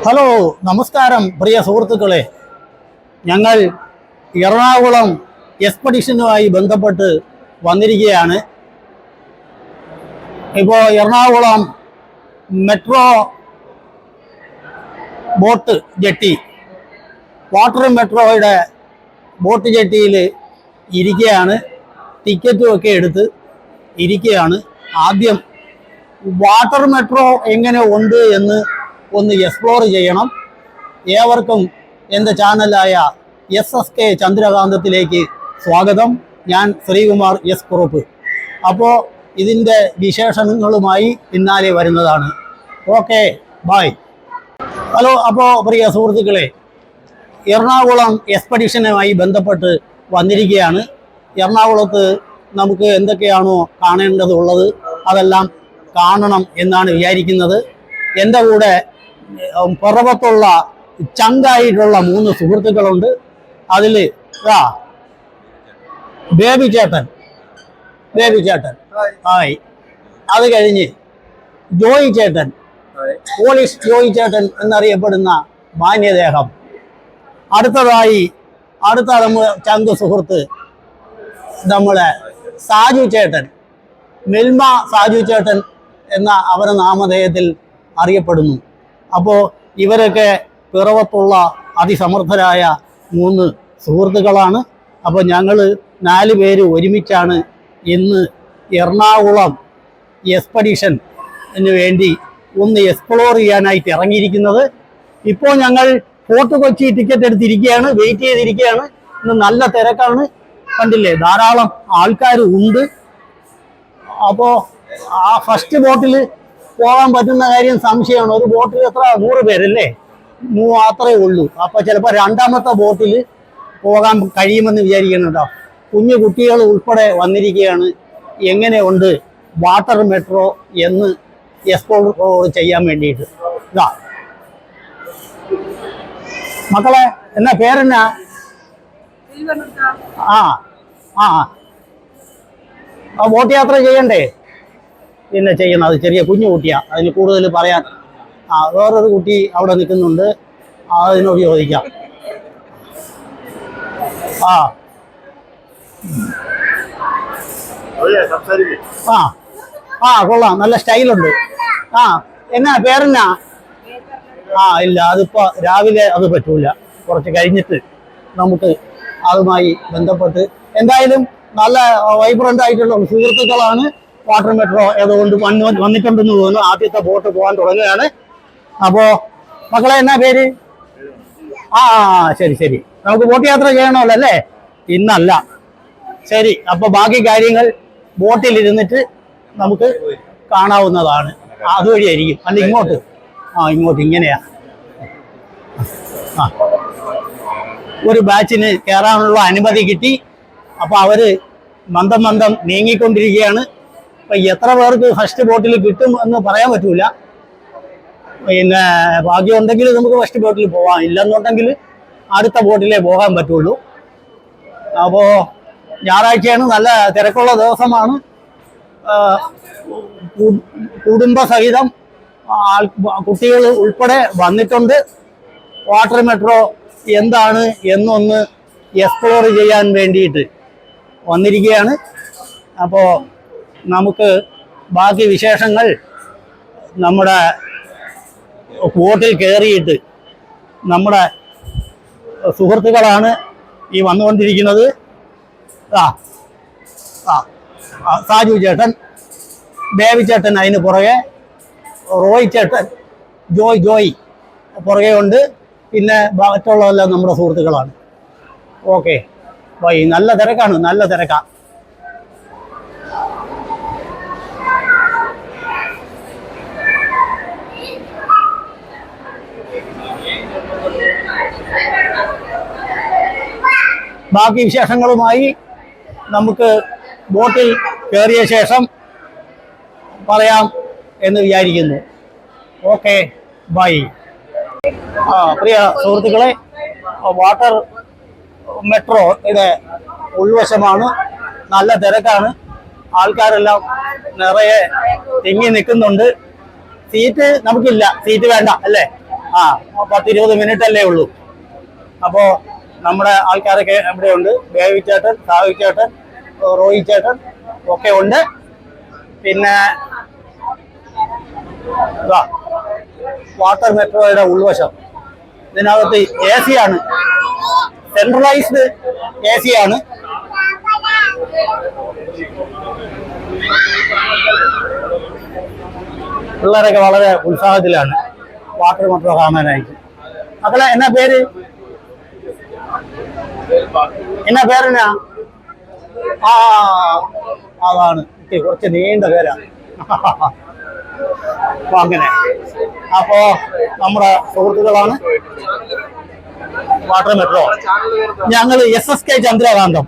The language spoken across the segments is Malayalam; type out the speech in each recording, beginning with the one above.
ഹലോ, നമസ്കാരം പ്രിയ സുഹൃത്തുക്കളെ. ഞങ്ങൾ എറണാകുളം എക്സ്പെഡിഷനുമായി ബന്ധപ്പെട്ട് വന്നിരിക്കുകയാണ്. ഇപ്പോൾ Ernakulam metro boat jetty, water മെട്രോയുടെ ബോട്ട് ജെട്ടിയിൽ ഇരിക്കുകയാണ്. ടിക്കറ്റും ഒക്കെ എടുത്ത് ഇരിക്കുകയാണ്. ആദ്യം വാട്ടർ മെട്രോ എങ്ങനെ ഉണ്ട് എന്ന് ഒന്ന് എക്സ്പ്ലോർ ചെയ്യണം. ഏവർക്കും എൻ്റെ ചാനലായ SSK ചന്ദ്രകാന്തത്തിലേക്ക് സ്വാഗതം. ഞാൻ ശ്രീകുമാർ എസ് കുറുപ്പ്. അപ്പോൾ ഇതിൻ്റെ വിശേഷങ്ങളുമായി പിന്നാലെ വരുന്നതാണ്. Okay, bye. ഹലോ. അപ്പോൾ പ്രിയ സുഹൃത്തുക്കളെ, എറണാകുളം എക്സ്പെഡിഷനുമായി ബന്ധപ്പെട്ട് വന്നിരിക്കുകയാണ്. എറണാകുളത്ത് നമുക്ക് എന്തൊക്കെയാണോ കാണേണ്ടതുള്ളത് അതെല്ലാം കാണണം എന്നാണ് വിചാരിക്കുന്നത്. എൻ്റെ കൂടെ പുറത്തുള്ള ചങ്കായിട്ടുള്ള 3 സുഹൃത്തുക്കളുണ്ട്. അതിൽ ബേബി ചേട്ടൻ ആയി. അത് കഴിഞ്ഞ് ജോയി ചേട്ടൻ, പോലീസ് ജോയി ചേട്ടൻ എന്നറിയപ്പെടുന്ന മാന്യദേഹം. അടുത്തതായി അടുത്ത ചങ്ക് സുഹൃത്ത് നമ്മളെ സാജു ചേട്ടൻ, മിൽമ സാജു ചേട്ടൻ എന്ന അവരുടെ നാമധേയത്തിൽ അറിയപ്പെടുന്നു. അപ്പോൾ ഇവരൊക്കെ പിറവത്തുള്ള അതിസമർത്ഥരായ 3 സുഹൃത്തുക്കളാണ്. അപ്പോൾ ഞങ്ങൾ 4 പേര് ഒരുമിച്ചാണ് ഇന്ന് എറണാകുളം എക്സ്പെഡിഷന് വേണ്ടി ഒന്ന് എക്സ്പ്ലോർ ചെയ്യാനായിട്ട് ഇറങ്ങിയിരിക്കുന്നത്. ഇപ്പോൾ ഞങ്ങൾ ഫോർട്ട് കൊച്ചി ടിക്കറ്റ് എടുത്തിരിക്കുകയാണ്, വെയിറ്റ് ചെയ്തിരിക്കുകയാണ്. ഇന്ന് നല്ല തിരക്കാണ്, കണ്ടില്ലേ, ധാരാളം ആൾക്കാർ ഉണ്ട്. അപ്പോൾ ആ ഫസ്റ്റ് ബോട്ടിൽ പോകാൻ പറ്റുന്ന കാര്യം സംശയമാണ്. ഒരു ബോട്ടിൽ എത്ര 100 പേരല്ലേ, അത്രേ ഉള്ളൂ. അപ്പോൾ ചിലപ്പോൾ രണ്ടാമത്തെ ബോട്ടിൽ പോകാൻ കഴിയുമെന്ന് വിചാരിക്കുന്നുണ്ടോ. കുഞ്ഞു കുട്ടികൾ ഉൾപ്പെടെ വന്നിരിക്കുകയാണ്. എങ്ങനെയുണ്ട് വാട്ടർ മെട്രോ എന്ന് എക്സ്പ്ലോർ ചെയ്യാൻ വേണ്ടിയിട്ട്. ഇതാ മക്കളെ, എന്നാ പേരെന്നാ? ബോട്ട് യാത്ര ചെയ്യണ്ടേ? പിന്നെ ചെയ്യണം. അത് ചെറിയ കുഞ്ഞു കുട്ടിയാ, അതിന് കൂടുതൽ പറയാൻ. വേറൊരു കുട്ടി അവിടെ നിൽക്കുന്നുണ്ട്, അതിനോട് ചോദിക്കാം. കൊള്ളാം, നല്ല സ്റ്റൈലുണ്ട്. എന്നാ പേരെന്നാ? ഇല്ല, അതിപ്പോ രാവിലെ അത് പറ്റൂല, കുറച്ച് കഴിഞ്ഞിട്ട് നമുക്ക് അതുമായി ബന്ധപ്പെട്ട്. എന്തായാലും നല്ല വൈബ്രന്റ് ആയിട്ടുള്ള സുഹൃത്തുക്കളാണ്. വാട്ടർ മെട്രോ ഏതുകൊണ്ട് വന്നിട്ടുണ്ടെന്ന് തോന്നുന്നു. ആദ്യത്തെ ബോട്ട് പോകാൻ തുടങ്ങുകയാണ്. അപ്പോ മക്കളെ, എന്നാ പേര്? ശരി. നമുക്ക് ബോട്ട് യാത്ര ചെയ്യണമല്ലോ അല്ലേ? ഇന്നല്ല. ശരി, അപ്പൊ ബാക്കി കാര്യങ്ങൾ ബോട്ടിലിരുന്നിട്ട് നമുക്ക് കാണാവുന്നതാണ്. അതുവഴിയായിരിക്കും. അല്ല, ഇങ്ങോട്ട് ഇങ്ങനെയാ. ഒരു ബാച്ചിന് കയറാനുള്ള അനുമതി കിട്ടി. അപ്പൊ അവര് മന്ദം നീങ്ങിക്കൊണ്ടിരിക്കുകയാണ്. അപ്പൊ എത്ര പേർക്ക് ഫസ്റ്റ് ബോട്ടിൽ കിട്ടും എന്ന് പറയാൻ പറ്റൂല. പിന്നെ ഭാഗ്യമുണ്ടെങ്കിൽ നമുക്ക് ഫസ്റ്റ് ബോട്ടിൽ പോവാം, ഇല്ലെന്നുണ്ടെങ്കിൽ അടുത്ത ബോട്ടിലേ പോകാൻ പറ്റുള്ളൂ. അപ്പോൾ ഞായറാഴ്ചയാണ്, നല്ല തിരക്കുള്ള ദിവസമാണ്. കുടുംബസഹിതം കുട്ടികൾ ഉൾപ്പെടെ വന്നിട്ടുണ്ട്. വാട്ടർ മെട്രോ എന്താണ് എന്നൊന്ന് എക്സ്പ്ലോർ ചെയ്യാൻ വേണ്ടിയിട്ട് വന്നിരിക്കുകയാണ്. അപ്പോൾ നമുക്ക് ബാക്കി വിശേഷങ്ങൾ നമ്മുടെ ബോട്ടിൽ കയറിയിട്ട് നമ്മുടെ സുഹൃത്തുക്കളാണ് ഈ വന്നുകൊണ്ടിരിക്കുന്നത്. സാജു ചേട്ടൻ, ബേബി ചേട്ടൻ അതിന് പുറകെ, റോയ് ചേട്ടൻ, ജോയ് പുറകെ ഉണ്ട്. പിന്നെ മറ്റുള്ളതെല്ലാം നമ്മുടെ സുഹൃത്തുക്കളാണ്. Okay, bye. നല്ല തിരക്കാണ്, നല്ല തിരക്കാ. ബാക്കി വിശേഷങ്ങളുമായി നമുക്ക് ബോട്ടിൽ കയറിയ ശേഷം പറയാം എന്ന് വിചാരിക്കുന്നു. Okay, by. പ്രിയ സുഹൃത്തുക്കളെ, വാട്ടർ മെട്രോ ഇത് ഉൾവശമാണ്. നല്ല തിരക്കാണ്, ആൾക്കാരെല്ലാം നിറയെ തിങ്ങി നിൽക്കുന്നുണ്ട്. സീറ്റ് നമുക്കില്ല, സീറ്റ് വേണ്ട അല്ലേ? ആ 10-20 മിനിറ്റ് അല്ലേ ഉള്ളൂ. അപ്പോൾ നമ്മുടെ ആൾക്കാരൊക്കെ ഇവിടെയുണ്ട്. ബേബി ചേട്ടൻ, സാവി ചേട്ടൻ, റോയി ചേട്ടൻ ഒക്കെ ഉണ്ട്. പിന്നെ വാട്ടർ മെട്രോയുടെ ഉൾവശം. ഇതിനകത്ത് AC ആണ്, സെൻട്രലൈസ്ഡ് AC ആണ്. പിള്ളേരൊക്കെ വളരെ ഉത്സാഹത്തിലാണ് വാട്ടർ മെട്രോ കാണാനായിട്ട്. മക്കളെ എന്നാ പേര്? എന്നാ പേരെന്നാ? അതാണ് കുറച്ച് നീണ്ട പേരാണ്. അപ്പൊ അങ്ങനെ അപ്പോ നമ്മുടെ സുഹൃത്തുക്കളാണ് വാട്ടർ മെട്രോ. ഞങ്ങൾ SSK ചന്ദ്രകാന്തം,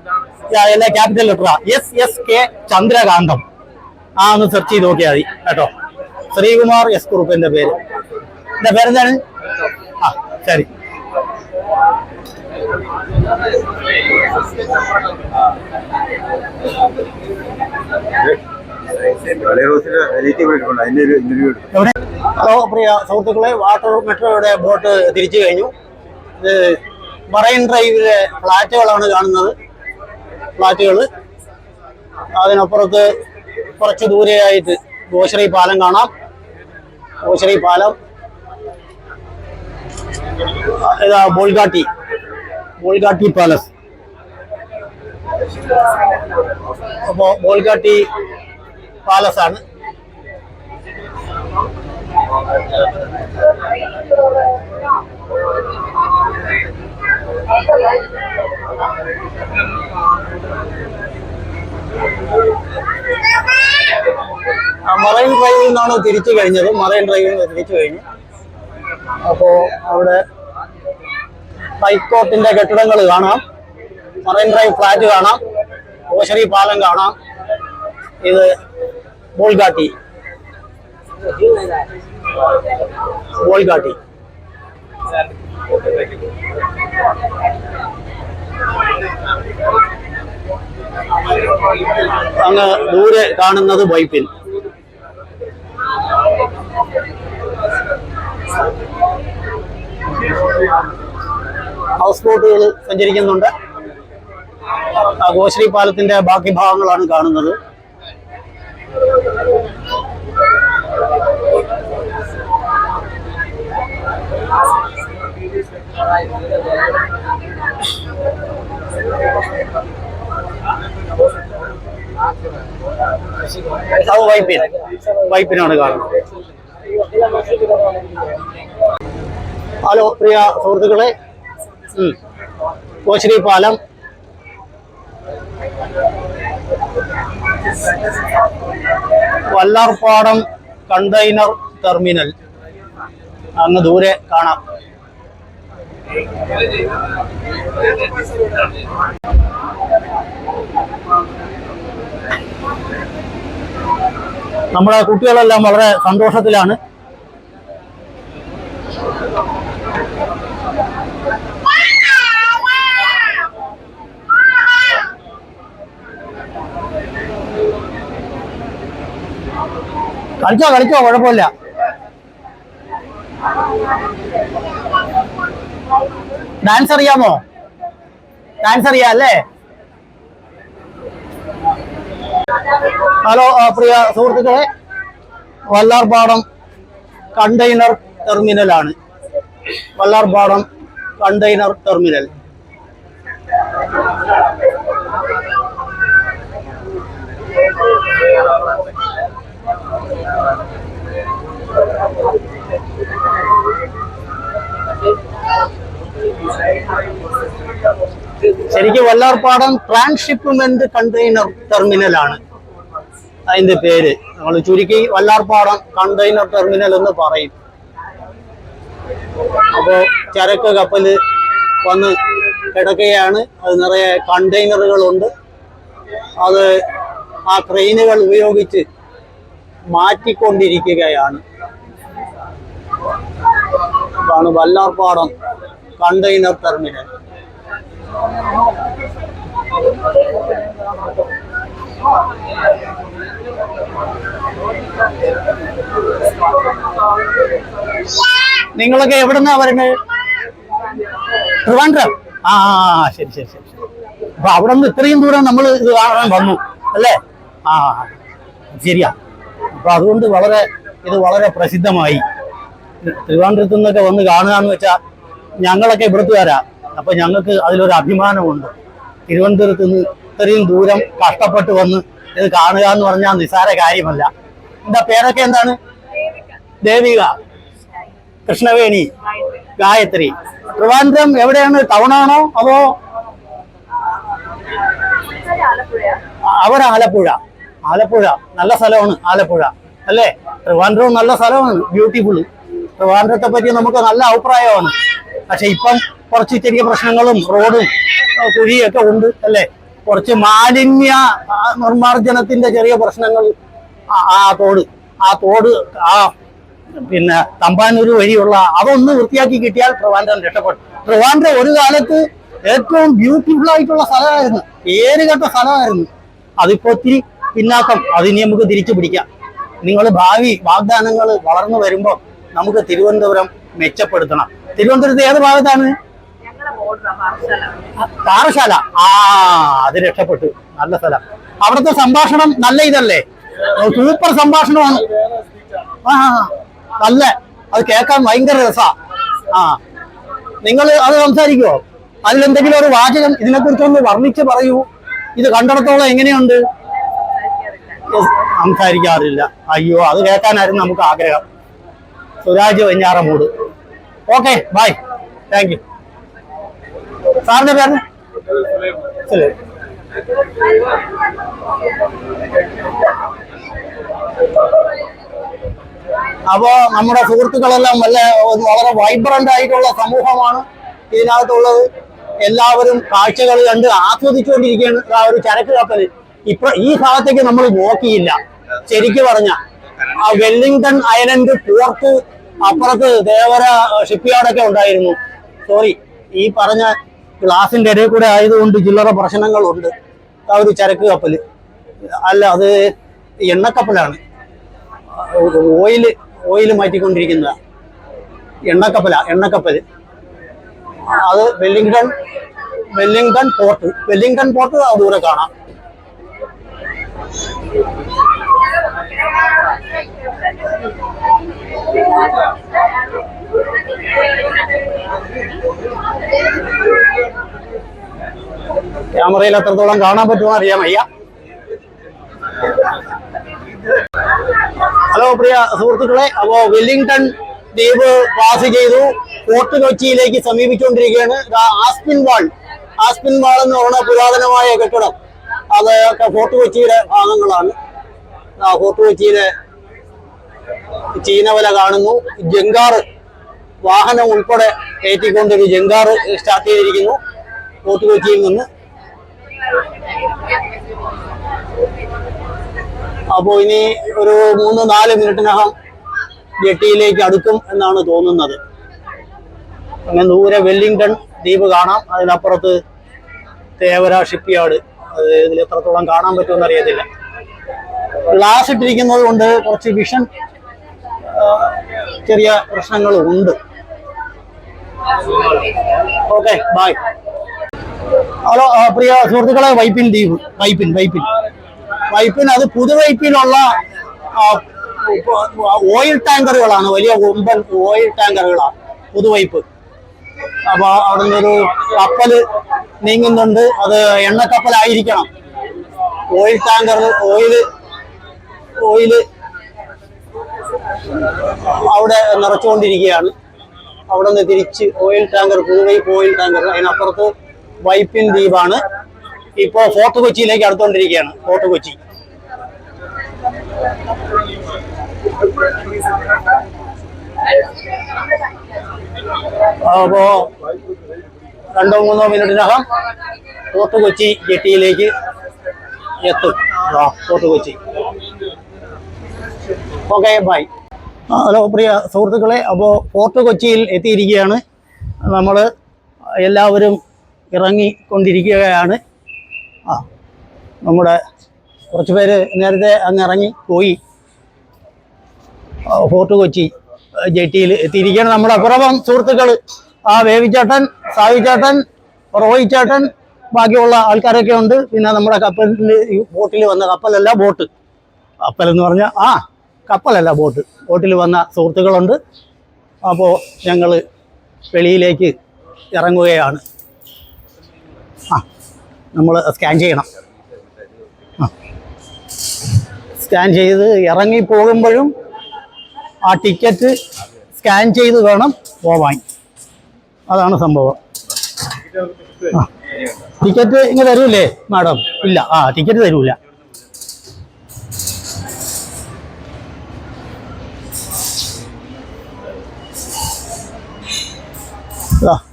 എല്ലാ ക്യാപിറ്റൽ ലെറ്ററാ. SSK ചന്ദ്രകാന്തം ഒന്ന് സെർച്ച് ചെയ്ത് നോക്കിയാൽ മതി കേട്ടോ. ശ്രീകുമാർ എസ് കുറുപ്പ് എന്റെ പേര്. എന്റെ പേരെന്താണ്? ശരി. ഹലോ പ്രിയ സുഹൃത്തുക്കളെ, വാട്ടർ മെട്രോയുടെ ബോട്ട് തിരിച്ചു കഴിഞ്ഞു. ഇത് മറൈൻ ഡ്രൈവിലെ ഫ്ലാറ്റുകളാണ് കാണുന്നത്. ഫ്ലാറ്റുകൾ, അതിനപ്പുറത്ത് കുറച്ച് ദൂരെയായിട്ട് ഗോശ്രീ പാലം കാണാം. ഗോശ്രീ പാലം, ഇതാ ബോൾഗാട്ടി പാലസ്. അപ്പോ ബോൾഗാട്ടി പാലസ് ആണ്. മറൈൻ ഡ്രൈവിൽ നിന്നാണ് തിരിച്ചു കഴിഞ്ഞത്. മറൈൻ ഡ്രൈവിൽ നിന്ന് തിരിച്ചു കഴിഞ്ഞു. അപ്പോ അവിടെ ഹൈക്കോർട്ടിന്റെ കെട്ടിടങ്ങൾ കാണാം, മറൈൻ ഡ്രൈവ് ഫ്ലാറ്റ് കാണാം, ഓശരി പാലം കാണാം. ഇത് ബോൾഗാട്ടി. അങ്ങ് ദൂരെ കാണുന്നത് വൈപ്പിൻ. ഹൗസ് ബോട്ടുകൾ സഞ്ചരിക്കുന്നുണ്ട്. ഗോശ്രീ പാലത്തിന്റെ ബാക്കി ഭാഗങ്ങളാണ് കാണുന്നത്. അത് വൈപ്പിനാണ് കാണുന്നത്. ഹലോ പ്രിയ സുഹൃത്തുക്കളെ, കോശ്രീ പാലം, വല്ലാർപാടം കണ്ടെയ്നർ ടെർമിനൽ അങ്ങ് ദൂരെ കാണാം. നമ്മുടെ കുട്ടികളെല്ലാം വളരെ സന്തോഷത്തിലാണ്. കളിച്ചോ കുഴപ്പമില്ല. ഡാൻസ് അറിയാമോ? ഡാൻസ് അറിയാം അല്ലേ? ഹലോ പ്രിയ സുഹൃത്തുക്കളെ, വല്ലാർപാടം കണ്ടെയ്നർ ടെർമിനലാണ്. Vallarpadam container terminal. ശരിക്കും വല്ലാർപാടം ട്രാൻസ്ഷിപ്മെന്റ് കണ്ടെയ്നർ ടെർമിനലാണ് അതിന്റെ പേര്. നമ്മൾ ചുരുക്കി വല്ലാർപാടം കണ്ടെയ്നർ ടെർമിനൽ എന്ന് പറയും. അപ്പോ ചരക്ക് കപ്പല് വന്ന് കിടക്കുകയാണ്. അത് നിറയെ കണ്ടെയ്നറുകളുണ്ട്. അത് ആ ട്രെയിനുകൾ ഉപയോഗിച്ച് മാറ്റിക്കൊണ്ടിരിക്കുകയാണ്. അതാണ് വല്ലാർപാടം കണ്ടെയ്നർ ടെർമിനൽ. നിങ്ങളൊക്കെ എവിടുന്നാ വരുന്നത്? ട്രിവാൻഡ്രം. ആ ശരി ശരി ശരി ശരി. അപ്പൊ അവിടെ നിന്ന് ഇത്രയും ദൂരം നമ്മൾ ഇത് കാണാൻ വന്നു അല്ലേ? ആ ശരിയാ. അപ്പൊ അതുകൊണ്ട് ഇത് വളരെ പ്രസിദ്ധമായി. ട്രിവാൻഡ്രത്തു നിന്നൊക്കെ വന്ന് കാണുക എന്ന് വെച്ചാൽ ഞങ്ങളൊക്കെ ഇവിടുത്തുകാരാ. അപ്പൊ ഞങ്ങൾക്ക് അതിലൊരു അഭിമാനമുണ്ട്. തിരുവനന്തപുരത്ത് നിന്ന് ഇത്രയും ദൂരം കഷ്ടപ്പെട്ട് വന്ന് ഇത് കാണുക എന്ന് പറഞ്ഞാൽ നിസ്സാര കാര്യമല്ല. എന്താ പേരൊക്കെ എന്താണ്? ദേവിക, കൃഷ്ണവേണി, ഗായത്രി. ട്രിവാൻഡ്രം എവിടെയാണ്? ടൗണാണോ അതോ? അവർ ആലപ്പുഴ. ആലപ്പുഴ നല്ല സ്ഥലമാണ് ആലപ്പുഴ അല്ലേ? ട്രിവാൻഡ്രവും നല്ല സ്ഥലമാണ്, ബ്യൂട്ടിഫുൾ. ട്രിവാൻഡ്രത്തെ പറ്റി നമുക്ക് നല്ല അഭിപ്രായമാണ്. പക്ഷെ ഇപ്പം കുറച്ച് ചെറിയ പ്രശ്നങ്ങളും റോഡും കുഴിയൊക്കെ ഉണ്ട് അല്ലേ? കുറച്ച് മാലിന്യ നിർമ്മാർജ്ജനത്തിന്റെ ചെറിയ പ്രശ്നങ്ങൾ. ആ തോട് പിന്നെ തമ്പാനൂർ വഴിയുള്ള അതൊന്ന് വൃത്തിയാക്കി കിട്ടിയാൽ ട്രിവാൻഡ്രം രക്ഷപ്പെടും. ട്രിവാൻഡ്രം ഒരു കാലത്ത് ഏറ്റവും ബ്യൂട്ടിഫുൾ ആയിട്ടുള്ള സ്ഥലമായിരുന്നു, പേരുകെട്ട സ്ഥലമായിരുന്നു. അതിപ്പോ ഒത്തിരി പിന്നാക്കം. അതിനി നമുക്ക് തിരിച്ചു പിടിക്കാം. നിങ്ങൾ ഭാവി വാഗ്ദാനങ്ങൾ വളർന്നു വരുമ്പോൾ നമുക്ക് തിരുവനന്തപുരം മെച്ചപ്പെടുത്തണം. തിരുവനന്തപുരത്ത് ഏത് ഭാഗത്താണ്? പാറശാല. അത് രക്ഷപ്പെട്ടു. നല്ല സ്ഥലം. അവിടുത്തെ സംഭാഷണം നല്ല ഇതല്ലേ? സൂപ്പർ സംഭാഷണമാണ്. നല്ല, അത് കേൾക്കാൻ ഭയങ്കര രസാ. നിങ്ങൾ അത് സംസാരിക്കുവോ? അതിലെന്തെങ്കിലും ഒരു വാചകം ഇതിനെക്കുറിച്ചൊന്ന് വർണ്ണിച്ച് പറയൂ. ഇത് കണ്ടിടത്തോളം എങ്ങനെയുണ്ട്? സംസാരിക്കാറില്ല. അയ്യോ, അത് കേൾക്കാനായിരുന്നു നമുക്ക് ആഗ്രഹം. Suraj Venjaramoodu. Okay, bye, thank you. സാറിന്റെ പേര്? ശരി. അപ്പോ നമ്മുടെ സുഹൃത്തുക്കളെല്ലാം വളരെ വൈബ്രന്റ് ആയിട്ടുള്ള സമൂഹമാണ് ഇതിനകത്തുള്ളത്. എല്ലാവരും കാഴ്ചകൾ കണ്ട് ആസ്വദിച്ചുകൊണ്ടിരിക്കുകയാണ്. ഒരു ചരക്ക് കപ്പൽ ഈ ഭാഗത്തേക്ക് നമ്മൾ നോക്കിയില്ല. ശരിക്കു പറഞ്ഞ വെല്ലിംഗ്ടൺ ഐലൻഡ് പോർട്ട് അപ്പുറത്ത് ദേവര ഷിപ്പ്യാർഡൊക്കെ ഉണ്ടായിരുന്നു. സോറി, ഈ പറഞ്ഞ ഗ്ലാസിന്റെ ഇടയിൽ കൂടെ ആയതുകൊണ്ട് ചില്ലറ പ്രശ്നങ്ങളുണ്ട്. ഒരു ചരക്ക് കപ്പല് അല്ല, അത് എണ്ണക്കപ്പലാണ്. ഓയില് മാറ്റിക്കൊണ്ടിരിക്കുന്ന എണ്ണക്കപ്പല്. അത് വെല്ലിംഗ്ടൺ പോർട്ട് ദൂരെ കാണാം. ക്യാമറയിൽ എത്രത്തോളം കാണാൻ പറ്റുമോ അറിയാൻ വയ്യ. ഹലോ പ്രിയ സുഹൃത്തുക്കളെ, അപ്പോ വെല്ലിംഗ്ടൺ ദ്വീപ് പാസ് ചെയ്തു ഫോർട്ട് കൊച്ചിയിലേക്ക് സമീപിച്ചുകൊണ്ടിരിക്കുകയാണ്. ആസ്പിൻ വാൾ എന്ന് പറയുന്ന പുരാതനമായ കെട്ടിടം, അതൊക്കെ ഫോർട്ട് കൊച്ചിയുടെ ഭാഗങ്ങളാണ്. ഫോർട്ട് കൊച്ചിയിലെ ചീനവല കാണുന്നു. ജങ്കാറ് വാഹനം ഉൾപ്പെടെ കയറ്റിക്കൊണ്ടൊരു ജങ്കാറ് സ്റ്റാർട്ട് ചെയ്തിരിക്കുന്നു ഫോർട്ട് കൊച്ചിയിൽ നിന്ന്. അപ്പോൾ ഇനി ഒരു 3-4 മിനിറ്റിനകം ജെട്ടിയിലേക്ക് അടുക്കും എന്നാണ് തോന്നുന്നത്. അങ്ങനെ ദൂരെ വെല്ലിംഗ്ടൺ ദ്വീപ് കാണാം. അതിനപ്പുറത്ത് തേവര ഷിപ്പ്യാർഡ്. അത് ഇതിൽ എത്രത്തോളം കാണാൻ പറ്റുമെന്ന് അറിയത്തില്ല. ഗ്ലാസ് ഇട്ടിരിക്കുന്നത് കൊണ്ട് കുറച്ച് വിഷൻ ചെറിയ പ്രശ്നങ്ങളും ഉണ്ട്. Okay, bye. ഹലോ പ്രിയ സുഹൃത്തുക്കളെ, വൈപ്പിൻ ദ്വീപ്. വൈപ്പിൻ അത് പുതുവൈപ്പിലുള്ള ഓയിൽ ടാങ്കറുകളാണ്, വലിയ കൊമ്പൻ ഓയിൽ ടാങ്കറുകളാണ് പുതുവൈപ്പ്. അപ്പൊ അവിടെ നിന്നൊരു കപ്പല് നീങ്ങുന്നുണ്ട്. അത് എണ്ണക്കപ്പലായിരിക്കണം. ഓയിൽ ടാങ്കർ ഓയില് അവിടെ നിറച്ചുകൊണ്ടിരിക്കുകയാണ്. അവിടെ നിന്ന് തിരിച്ച് oil tanker, Puthuvype oil tanker. അതിനപ്പുറത്ത് വൈപ്പിൻ ദ്വീപാണ്. ഇപ്പോ ഫോർട്ട് കൊച്ചിയിലേക്ക് അടുത്തോണ്ടിരിക്കുകയാണ്. ഫോർട്ട് കൊച്ചി. അപ്പോ 2-3 മിനിറ്റിനകം ഫോർട്ട് കൊച്ചി ജെട്ടിയിലേക്ക് എത്തും. Fort Kochi. Okay, bye. Hello പ്രിയ സുഹൃത്തുക്കളെ, അപ്പോൾ ഫോർട്ട് കൊച്ചിയിൽ എത്തിയിരിക്കുകയാണ്. നമ്മൾ എല്ലാവരും ഇറങ്ങിക്കൊണ്ടിരിക്കുകയാണ്. നമ്മുടെ കുറച്ച് പേര് നേരത്തെ അങ്ങ് ഇറങ്ങി പോയി. ഫോർട്ട് കൊച്ചി ജെട്ടിയിൽ എത്തിയിരിക്കുകയാണ്. നമ്മുടെ അപ്പുറം സുഹൃത്തുക്കൾ ആ വേവിച്ചേട്ടൻ, സാവിച്ചേട്ടൻ, റോയി ചേട്ടൻ, ബാക്കിയുള്ള ആൾക്കാരൊക്കെ ഉണ്ട്. പിന്നെ നമ്മുടെ കപ്പലിൽ ബോട്ടിൽ വന്ന കപ്പലല്ല ബോട്ട്, കപ്പലെന്ന് പറഞ്ഞാൽ കപ്പലല്ല ബോട്ടിൽ വന്ന സുഹൃത്തുക്കളുണ്ട്. അപ്പോൾ ഞങ്ങൾ വെളിയിലേക്ക് ഇറങ്ങുകയാണ്. നമ്മൾ സ്കാൻ ചെയ്യണം. സ്കാൻ ചെയ്ത് ഇറങ്ങി പോകുമ്പോഴും ആ ടിക്കറ്റ് സ്കാൻ ചെയ്ത് വേണം പോവാൻ. അതാണ് സംഭവം. ടിക്കറ്റ് ഇങ്ങനെ തരൂലേ മാഡം? ഇല്ല, ടിക്കറ്റ് തരൂല.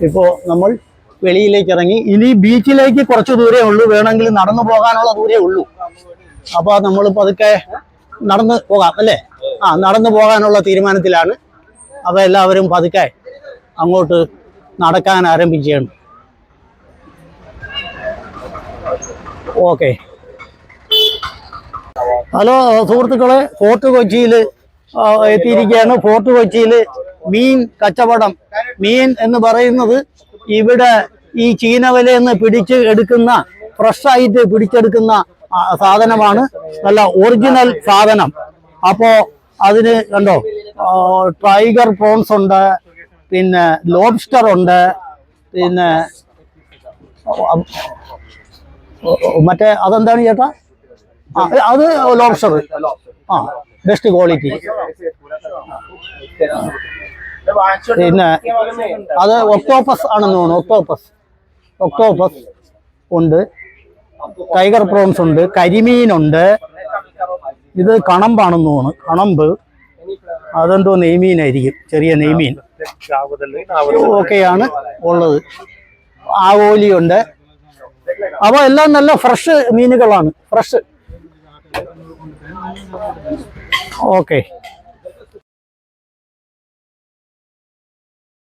ഇപ്പോൾ നമ്മൾ വെളിയിലേക്ക് ഇറങ്ങി. ഇനി ബീച്ചിലേക്ക് കുറച്ച് ദൂരേ ഉള്ളൂ, വേണമെങ്കിൽ നടന്നു പോകാനുള്ള ദൂരേ ഉള്ളൂ. അപ്പോൾ നമ്മൾ പതുക്കെ നടന്ന് പോകാം അല്ലേ? നടന്നു പോകാനുള്ള തീരുമാനത്തിലാണ്. അപ്പോൾ എല്ലാവരും പതുക്കെ അങ്ങോട്ട് നടക്കാൻ ആരംഭിക്കുകയാണ്. ഓക്കെ. ഹലോ സുഹൃത്തുക്കളെ, ഫോർട്ട് കൊച്ചിയിൽ എത്തിയിരിക്കുകയാണ്. ഫോർട്ട് കൊച്ചിയിൽ മീൻ കച്ചവടം. മീൻ എന്ന് പറയുന്നത് ഇവിടെ ഈ ചീനവലയിൽ നിന്ന് പിടിച്ച് എടുക്കുന്ന, ഫ്രഷായിട്ട് പിടിച്ചെടുക്കുന്ന സാധനമാണ്. നല്ല ഒറിജിനൽ സാധനം. അപ്പോൾ അതിന് കണ്ടോ, ടൈഗർ പ്രോൺസ് ഉണ്ട്, പിന്നെ ലോബ്സ്റ്റർ ഉണ്ട്, പിന്നെ മറ്റേ അതെന്താണ് ചേട്ടാ? അത് ലോബ്സ്റ്റർ. Best quality. പിന്നെ അത് ഒക്ടോപ്പസ് ആണെന്ന് തോന്നുന്നു. ഒക്ടോപ്പസ് ഉണ്ട്, ടൈഗർ പ്രോൺസ് ഉണ്ട്, കരിമീനുണ്ട്. ഇത് കണമ്പാണെന്ന് തോന്നുന്നു. കണമ്പ്, അതെന്തോ നെയ്മീനായിരിക്കും, ചെറിയ നെയ്മീൻ ഒക്കെയാണ് ഉള്ളത്. ആവോലിയുണ്ട്. അപ്പോൾ എല്ലാം നല്ല ഫ്രഷ് മീനുകളാണ്. ഫ്രഷ്. ഓക്കെ.